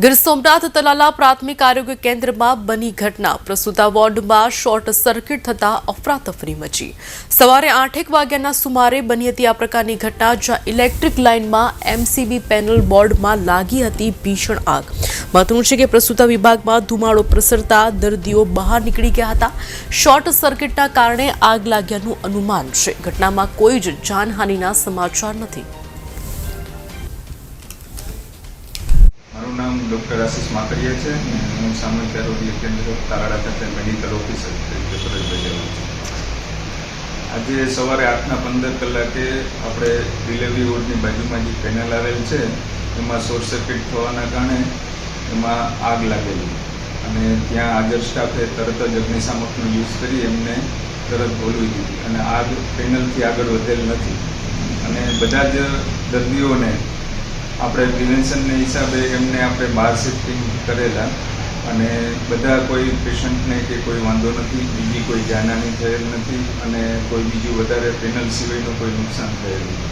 ગીર સોમનાથ તલાલા પ્રાથમિક આરોગ્ય કેન્દ્રમાં બની ઘટના। પ્રસૂતા વોર્ડમાં શોર્ટ સર્કિટ થતા અફરાતફરી મચી। સવારે 8 વાગ્યાના સુમારે બની હતી આ પ્રકારની ઘટના, જ્યાં ઇલેક્ટ્રિક લાઇનમાં એમસીબી પેનલ બોર્ડમાં લાગી હતી ભીષણ આગ। મહત્વનું છે કે પ્રસૂતા વિભાગમાં ધુમાડો પ્રસરતા દર્દીઓ બહાર નીકળી ગયા હતા। શોર્ટ સર્કિટના કારણે આગ લાગ્યાનું અનુમાન છે। ઘટનામાં કોઈ જ જાનહાનિના સમાચાર નથી। મારું નામ ડૉક્ટર આશીષ માકડિયા છે। હું સામૂહિક આરોગ્ય કેન્દ્ર તાલાળા ખાતે મેડિકલ ઓફિસર તરીકે ફરજ બજાવું છું। આજે સવારે 8:15 કલાકે આપણે ડિલિવરી વોર્ડની બાજુમાં જે પેનલ આવેલ છે એમાં શોર્ટ સર્કિટ થવાના કારણે એમાં આગ લાગેલી અને ત્યાં હાજર સ્ટાફે તરત જ અગ્નિશામકનો યુઝ કરી એમને તરત બોલવી દીધી અને આગ પેનલથી આગળ વધેલ નથી અને બધા જ દર્દીઓને આપણે પ્રિવેન્શનને હિસાબે એમને આપણે બહાર શિફ્ટિંગ કરેલા અને બધા કોઈ પેશન્ટને કે કોઈ વાંધો નથી, બીજી કોઈ જાનહાની થયેલ નથી અને કોઈ બીજું વધારે પેનલ સિવાયનું કોઈ નુકસાન થયેલ નથી।